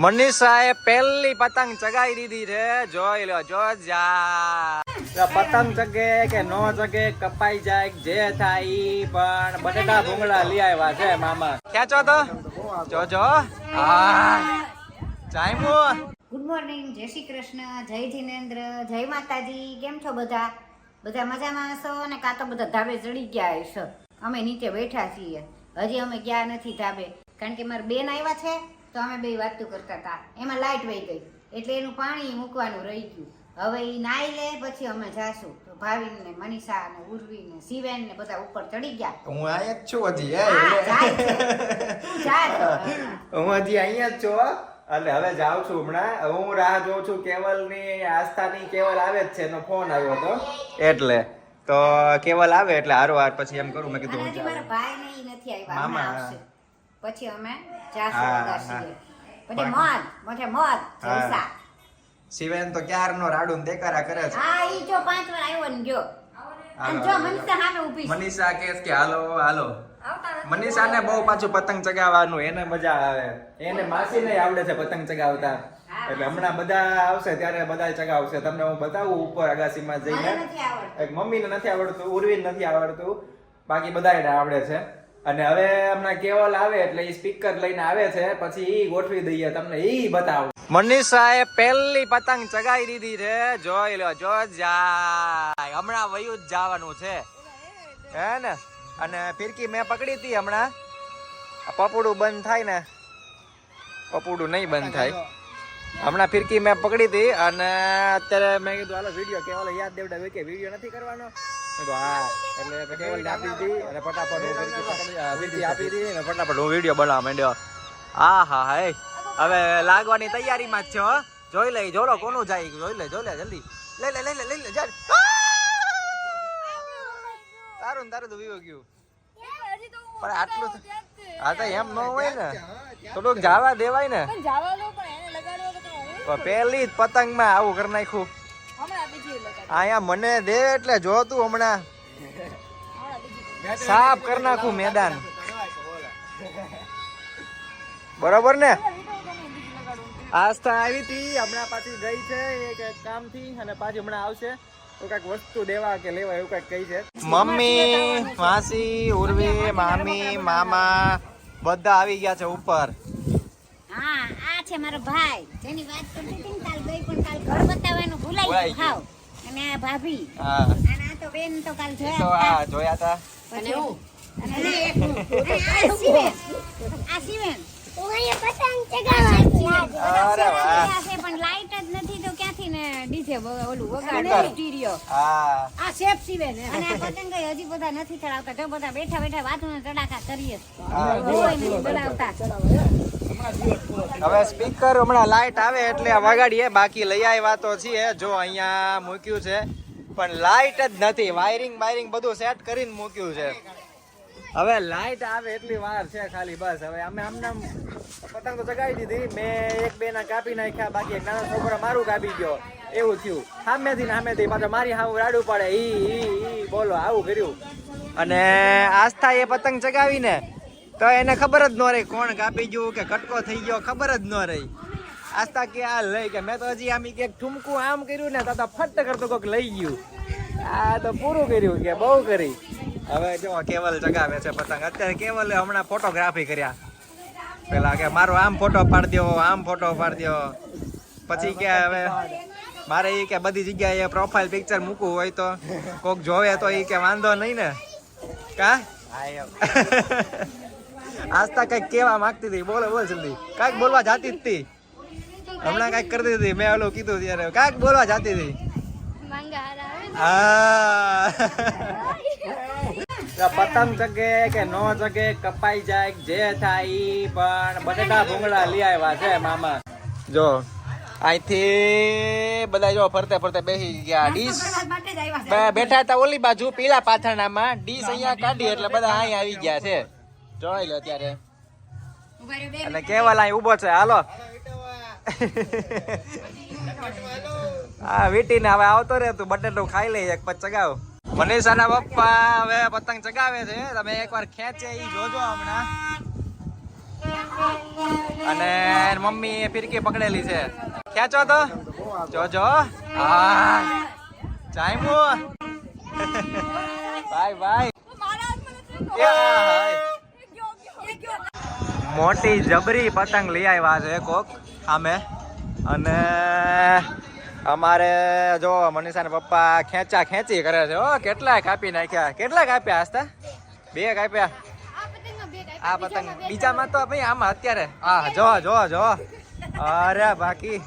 મનીષાએ પહેલી પતંગ ચગાવી દીધી છે, જોઈ લો. જો જા પતંગ ચગે કે નો ચગે, કપાઈ જાય જે થાય ઈ, પણ બટેટા ભૂંગળા લઈ આવ્યા છે મામા. ખેંચો તો જો જાયમુ. ગુડ મોર્નિંગ, જય શ્રી કૃષ્ણ, જય જીનેન્દ્ર, જય માતાજી. કેમ છો બધા? બધા મજામાં હશો ને? કાં તો બધા ધાબે ચડી ગયા હશો. અમે નીચે બેઠા છીએ, હજી અમે ગયા નથી ધાબે, કારણ કે મારા બેન આવ્યા છે તો અમે બે વાતો કરતા હતા. એમાં લાઈટ વહી ગઈ એટલે એનું પાણી મૂકવાનું રહી ગયું. હવે એ નાઈ લે પછી અમે જાશું. તો ભાવિન ને મનીષા ને ઉર્વી ને શિવેન ને બધા ઉપર ચડી ગયા. હું અહીંયા જ છું હજી. હું હજી અહીંયા જ છું એટલે હવે જાઉં છું હમણાં. હું રાહ જોઉં છું કેવલ ની, આસ્થાની. કેવલ આવે જ છે, એનો ફોન આવ્યો હતો એટલે તો કેવલ આવે એટલે હારો પછી એમ કરું. મેં કીધું મારા ભાઈ ને ઈ નથી આવ્યા, હમણાં આવશે પછી અમે જાશું અગાસીએ. પછી મોજ જલસા. શિવેન તો ક્યારનો રાડું દેકારા કરે છે. હા ઈ જો 5 વાર આવ્યો ને જો. અને જો મનીષા સામે ઊભી છે. મનીષા કે હાલો. મનીષાને બહુ પાછું પતંગ ચગાવવાનું એને મજા આવે. એને માસીને આવડે છે પતંગ ચગાવતા, એટલે હમણાં બધા આવશે ત્યારે બધા ચગાવશે. તમને હું બતાવું ઉપર અગાસીમાં જઈને. એક મમ્મીને નથી આવડતું, ઉર્વીને નથી આવડતું, બાકી બધાને આવડે છે. અને હવે હમણાં કેવલ આવે એટલે ઈ સ્પીકર લઈને આવે છે, પછી ઈ ગોઠવી દઈએ તમને, ઈ બતાવું. મનીષાએ પહેલી પતંગ ચગાવી દીધી છે, જોઈ લો. જો જાય હમણાં વયું જ જવાનું છે હે ને. અને ફિરકી મેં પકડી હતી હમણાં. પપુડું બંધ થાય ને, પપુડું નહીં બંધ થાય. હમણાં ફિરકી મેં પકડી હતી અને અત્યારે મેં કીધું હાલો વિડીયો. કેવલ યાદ દેવડા કે વિડીયો નથી કરવાનો. હા એટલે કેવલ આપી દીધી અને ફટાફટ હું ફિરકી આપી દીધી અને ફટાફટ હું વિડીયો બનાવવા માંડ્યો. હા હવે લાગવાની તૈયારીમાં જ છે. જોઈ લે જોલો કોનું જાય, જોઈ લે જલ્દી લઈ લે જા. તારું તો વિવો ગયું પણ આટલું. હા તો એમ ન હોય ને, થોડુંક જવા દેવાય ને. પેલી જ પતંગ માં આવું કરી નાખ્યું. અહીંયા મને દે એટલે જો તું હમણાં સાફ કરી નાખું મેદાન. બરોબર ને? આસ્થા આવી હતી હમણાં, પાછી ગઈ છે એક કામ થી અને પાછી હમણાં આવશે. તો કઈક વસ્તુ દેવા કે લેવા એવું કઈક કહી છે. મમ્મી, માસી, ઉર્વી, મામી, મામા બધા આવી ગયા છે ઉપર. હા આ છે મારો ભાઈ, જેની વાત કરતી હતી ને કાલ ગઈ, પણ કાલ ઘર બતાવવાનું ભૂલાઈ ગયું. અને આ ભાભી, અને આ તો બેન તો કાલ જોયા હતા. અને હું અને આ શિવેન પતંગ ચગાવવા છે પણ લાઈટ જ નથી તો ક્યાંથી ને ડીજે ઓલું વગાડે સ્ટીરિયો. આ શેફ શિવેન અને આ પતંગ હજી બધા નથી ચડાવતા. જો બધા બેઠા વાતોને ચડાખા કરીએ બોલાવતા. હવે સ્પીકર હમણાં લાઈટ આવે એટલે વગાડીએ, બાકી લઈ આવ્યા તો છીએ. જો અહીંયા મૂક્યું છે પણ લાઈટ જ નથી. વાયરિંગ બધું સેટ કરીને મૂક્યું છે. હવે લાઈટ આવે એટલી વાર છે ખાલી, બસ. હવે અમે આમને પતંગ તો ચગાવી દીધી. મેં એક બે ના કાપી નાખ્યા, બાકી એક નાનો છોકરો મારું કાપી ગયો. એવું થયું. સામેથી પાછો મારી હાવ રાડું પડે. ઈ બોલો આવું કર્યું. અને આસ્થા એ પતંગ ચગાવી ને તો એને ખબર જ ન રહી કોણ કાપી ગયું કે કટકો થઈ ગયો, ખબર જ ન રહી. આસ્થા કે આ લઈ કે મેં તો હજી આમ કે ઠુમકું આમ કર્યું ને તો ફટ કરતો કોક લઈ ગયું. આ તો પૂરું કર્યું કે બહુ કરી. હવે જો કેવલ ચગાવે છે પતંગ. અત્યારે કેવલે હમણાં ફોટોગ્રાફી કર્યા. પેલા કે મારો આમ ફોટો પાડી દો, આમ ફોટો પાડી દો. પછી કે હવે મારે એ કે બધી જગ્યાએ પ્રોફાઇલ પિક્ચર મૂકવું હોય તો કોક જોવે તો એ કે વાંધો નહીં ને. કા આસ્થા કઈક કેવા માંગતી હતી. બોલ જલ્દી. કાંઈક બોલવા જાતી હતી હમણાં, કાંઈક કરતી હતી. મેં ઓલું કીધું ત્યારે કાંઈક બોલવા જાતી હતી. પતંગ ચગે કે નો ચગે, કપાઈ જાય જે થાય ઈ, પણ બટેટા ભૂંગળા લઈ આવ્યા છે મામા. જો અહીંથી બધા જો ફરતે બેસી ગયા. ડીશ બેઠા હતા ઓલી બાજુ પીલા પાથરણામાં, ડીશ અહીંયા કાઢી એટલે બધા અહીં આવી ગયા છે. જોઈ લો અત્યારે. અને કેવલ અહીં ઉભો છે. હાલો હા વીટીને હવે આવતો રે તું, બટેટું ખાઈ લે એક પછી ચગાવ. મનીષાના પપ્પા હવે પતંગ ચગાવે છે. તમે એકવાર ખેંચે ઈ જોજો હમણાં. અને ભાઈ મમ્મી ફિરકી પકડેલી છે. ખેંચો તો જોજો. હા ચાઈમુ ભાઈ ભાઈ. મોટી જબરી પતંગ લઈ આવ્યા છે કોક સામે. અને અમારે જો મનીષા ને પપ્પા ખેંચા ખેંચી કરે છે. ઓ કેટલા કાપી નાખ્યા. કેટલા કાપ્યા આસ્તા? 2 કાપ્યા. આ પતંગ બીજામાં તો ભાઈ આમાં અત્યારે હા જો અરે બાકી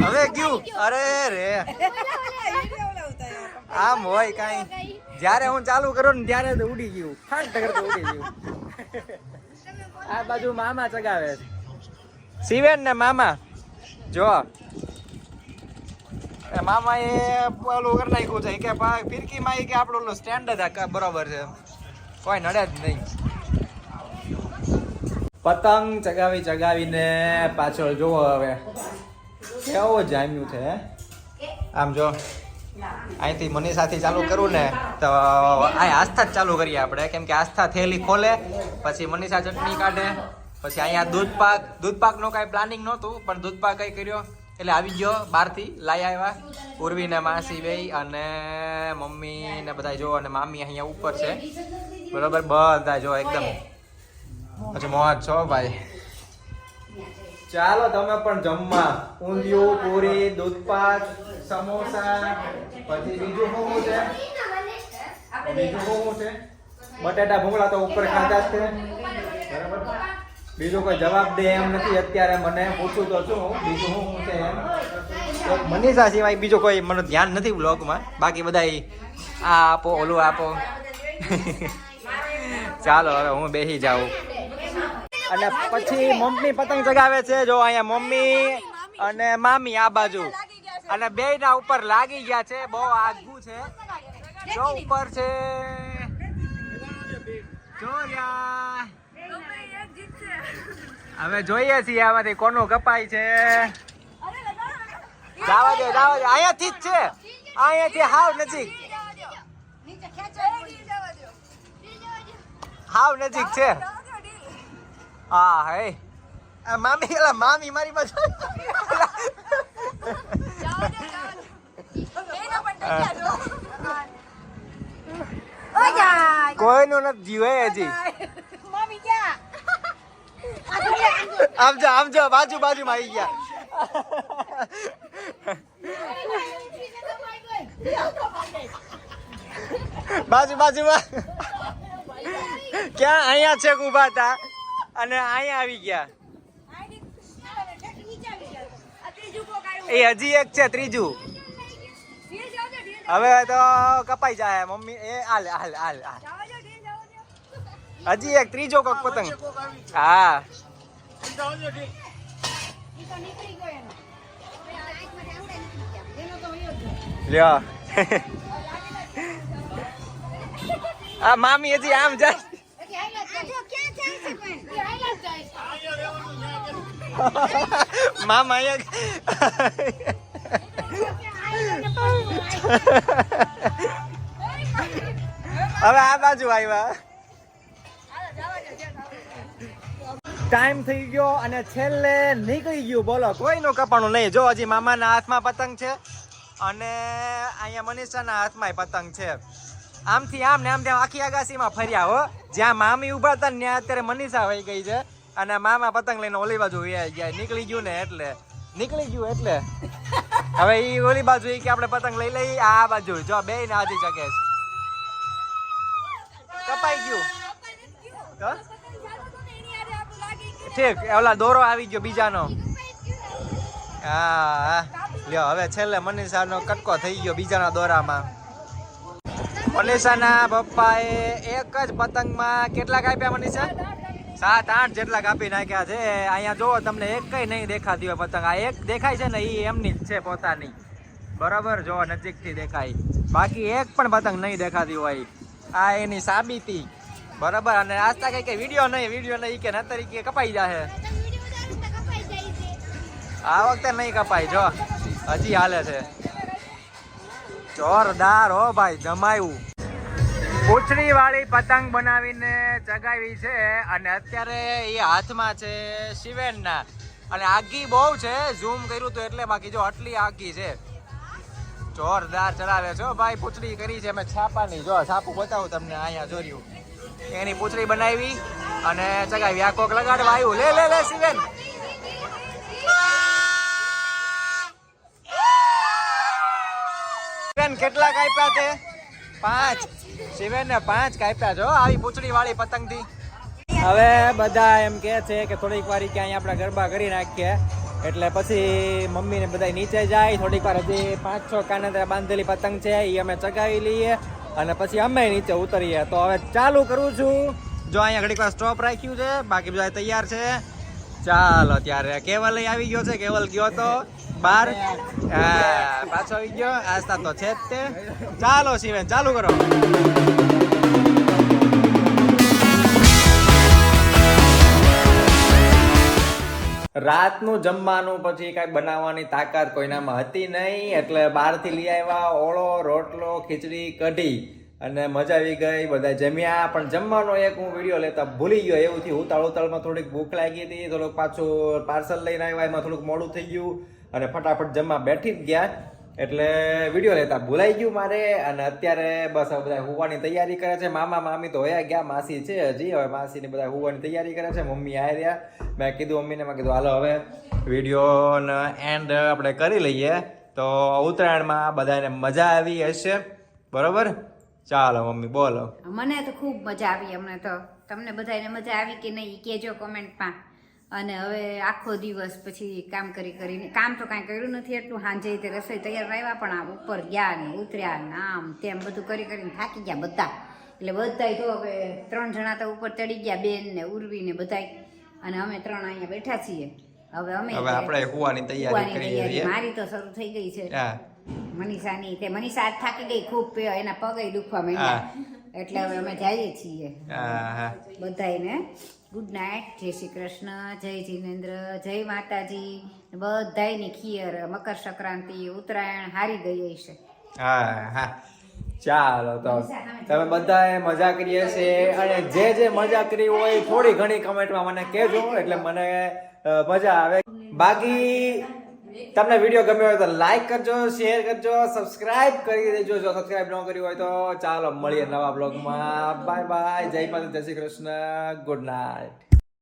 હવે ગયું. અરે રે આમ હોય કાઈ. જ્યારે હું ચાલુ કરું ને ત્યારે તો ઉડી ગયું. ફાટ કરતો ઉડી ગયું. આ બાજુ મામા ચગાવે છે. શિવેન ને મામા જો મામા એ ઓલું કરી નાખ્યું છે કે ફિરકી માં કે આપણું સ્ટેન્ડ જ બરોબર છે. કોઈ નડે જ નહીં. પતંગ ચગાવીને પાછળ જોવો હવે કેવો જામ્યું છે. આમ જો અહીંથી મનીષાથી ચાલુ કરું ને તો અહીં આસ્થા જ ચાલુ કરીએ આપણે. કેમ કે આસ્થા થેલી ખોલે પછી મનીષા ચટણી કાઢે પછી અહીંયા દૂધપાક નો કાંઈ પ્લાનિંગ નહોતું પણ દૂધપાક કઈ કર્યો એટલે આવી ગયો બહારથી લાઈ આવ્યા. ઉર્વી ને માસી બેય અને મમ્મી ને બધા જો અને મામી અહીંયા ઉપર છે બરોબર. બધા જો એકદમ પછી મોજ છો ભાઈ. ચાલો તમે પણ જમવા. ઊંધિયું પૂરી દૂધપાક સમોસા પછી બીજું શું છે? બટાટા ભૂંગળા તો ઉપર ખાધા જ છે બરાબર. બીજું કોઈ જવાબ દે એમ નથી અત્યારે. મને પૂછું તો શું બીજું શું છે એમ. મનીષા સિવાય બીજું કોઈ મને ધ્યાન નથી વ્લોગમાં. બાકી બધા આ આપો ઓલું આપો. ચાલો હવે હું બેસી જાઉં. અને પછી મમ્મી પતંગ ચગાવે છે. જો અહીંયા મમ્મી અને મામી આ બાજુ અને બેયના ઉપર લાગી ગયા છે. બહુ આગું છે જો ઉપર છે. હવે જોઈએ છીએ આમાંથી કોનું કપાય છે. જાવા દે અહીંયાથી જ છે. અહીંયાથી હાવ નજીક છે. હા હે મામી એલા મામી મારી બાજુ. કોઈનું નથી જીવે હજી. આમ જો બાજુમાં આવી ગયા. બાજુમાં ક્યાં અહીંયા છે ઉભા હતા અને અહીંયા આવી ગયા. એ હજી એક છે ત્રીજું. હવે તો કપાઈ જાય મમ્મી. એ હાલ હજી એક ત્રીજો કોક પતંગ. હા લ્યો. આ મામી હજી આમ જાય. મામા હવે આ બાજુ આવ્યા. ટાઈમ થઈ ગયો અને છેલ્લે નીકળી ગયું. બોલો કોઈનું કપાણું નહીં. જો હજી મામાના હાથમાં પતંગ છે અને અહીંયા મનીષાના હાથમાં પતંગ છે. આમથી આમ ને આમ ત્યાં આખી અગાસીમાં ફર્યા હો. જ્યાં મામી ઉભા હતા ને ત્યાં અત્યારે મનીષા વહી ગઈ છે અને મામા પતંગ લઈને ઓલી બાજુ ગયા. નીકળી ગયું એટલે હવે ઈ ઓલી બાજુ કે આપણે પતંગ લઈ લઈ. આ બાજુ જો બે ને આજી શકે છે. કપાઈ ગયું ઠીક. ઓલા દોરો આવી ગયો બીજાનો. હા લ્યો હવે છેલ્લે મનીષાનો કટકો થઈ ગયો બીજાના દોરામાં. મનીષાના પપ્પાએ એક જ પતંગમાં કેટલા કાપ્યા મનીષા? 7-8 જેટલા કાપી નાખ્યા છે. અહીંયા જોવો તમને એક કઈ નહીં દેખાતી હોય પતંગ. આ એક દેખાય છે ને એ એમની જ છે પોતાની બરાબર. જો નજીકથી દેખાય. બાકી એક પણ પતંગ નહીં દેખાતી હોય. આ એની સાબિતી બરાબર. અને આજતા કઈ વિડીયો નહીં કે નતર કે કપાઈ જાય. આ વખતે નહીં કપાય. જો હજી હાલે છે. જોરદાર હો ભાઈ જમાયું. પૂંછડી વાળી પતંગ બનાવીને ચગાવી છે અને અત્યારે એ હાથમાં છે શિવેનના અને આગી બહુ છે ઝૂમ કર્યું તો એટલે બાકી જો આટલી આગી છે જોરદાર ચડાવે છે ભાઈ પૂંછડી કરી છે અમે છાપાની જો છાપું બતાવું તમને અહીંયા જોર્યું એની પૂંછડી બનાવી અને ચગાવી આ કોક લગાડવા આવ્યું લે લે લે શિવેન કેટલા કાપ્યા તે 5 શિવેન ને 5 કાપ્યા છો આવી પૂંછડી વાળી પતંગ થી હવે બધા એમ કે છે કે થોડીક વાર ક્યાંય આપણે ગરબા કરી નાખીએ એટલે પછી મમ્મી ને બધા નીચે જાય થોડીક વાર હજી 5-6 કાના બાંધેલી પતંગ છે એ અમે ચગાવી લઈએ અને પછી અમે નીચે ઉતરીએ તો હવે ચાલુ કરું છું જો અહીંયા ઘડીક વાર સ્ટોપ રાખ્યું છે બાકી બધા તૈયાર છે ચાલો ત્યારે કેવલ આવી ગયો છે કેવલ ગયો તો બાર પાછો આવી ગયો આસ્તા તો છે જ તે ચાલો શિવેન ચાલુ કરો રાતનું જમવાનું પછી કઈ બનાવવાની તાકાત કોઈનામાં હતી નહીં એટલે બહારથી લઈ આવ્યા ઓળો રોટલો ખીચડી કઢી અને મજા આવી ગઈ બધા જમ્યા પણ જમવાનો એક હું વિડીયો લેતા ભૂલી ગયો એવું થયું ઉતાળમાં થોડીક ભૂખ લાગી હતી થોડુંક પાછું પાર્સલ લઈને આવ્યા એમાં થોડુંક મોડું થઈ ગયું અને ફટાફટ જમવા બેઠી જ ગયા એટલે વિડીયો લેતા ભૂલાઈ ગયું મારે અને અત્યારે બસ હવે બધા હોવાની તૈયારી કરે છે મામા મામી તો હોયા ગયા માસી છે હજી હવે માસીને બધા હોવાની તૈયારી કરે છે મમ્મી આવ્યા મેં કીધું મમ્મીને મેં કીધું હાલો હવે વિડીયોનો એન્ડ આપણે કરી લઈએ તો ઉત્તરાયણમાં બધાને મજા આવી હશે બરોબર ચાલો મમ્મી બોલો મને તો ખૂબ મજા આવી અમને તો તમને બધાને મજા આવી કે નહીં કહેજો કોમેન્ટમાં અને હવે આખો દિવસ પછી કામ કરીને કામ તો કાંઈ કર્યું નથી એટલું સાંજે તે રસોઈ તૈયાર આવ્યા પણ આ ઉપર ગયા ને ઉતર્યા ને આમ તેમ બધું કરીને થાકી ગયા બધા એટલે બધાય તો હવે 3 જણા તો ઉપર ચડી ગયા બેન ને ઉર્વી ને બધાય અને અમે 3 અહીંયા બેઠા છીએ હવે આપણે હોવાની તૈયારી મારી તો શરૂ થઈ ગઈ છે મનીષાની તે મનીષા આજ થાકી ગઈ ખૂબ એના પગે દુખવા માંડ્યા એટલે હવે અમે જઈએ છીએ બધાને ગુડ નાઇટ જય શ્રી કૃષ્ણ જય જીનેન્દ્ર જય માતાજી બધાયની ખીયર મકર સંક્રાંતિ ઉત્તરાયણ હારી ગઈ છે હા ચાલો તો તમે બધાએ મજા કરીએ છે અને જે મજા કરી હોય થોડી ઘણી કમેન્ટમાં મને કહેજો એટલે મને મજા આવે બાકી તમને વિડીયો ગમ્યો હોય તો લાઈક કરજો શેર કરજો સબસ્ક્રાઇબ કરી દેજો જો સબસ્ક્રાઇબ ન કર્યું હોય તો ચાલો મળીએ નવા બ્લોગમાં બાય બાય જય માતા જય શ્રી કૃષ્ણ ગુડ નાઇટ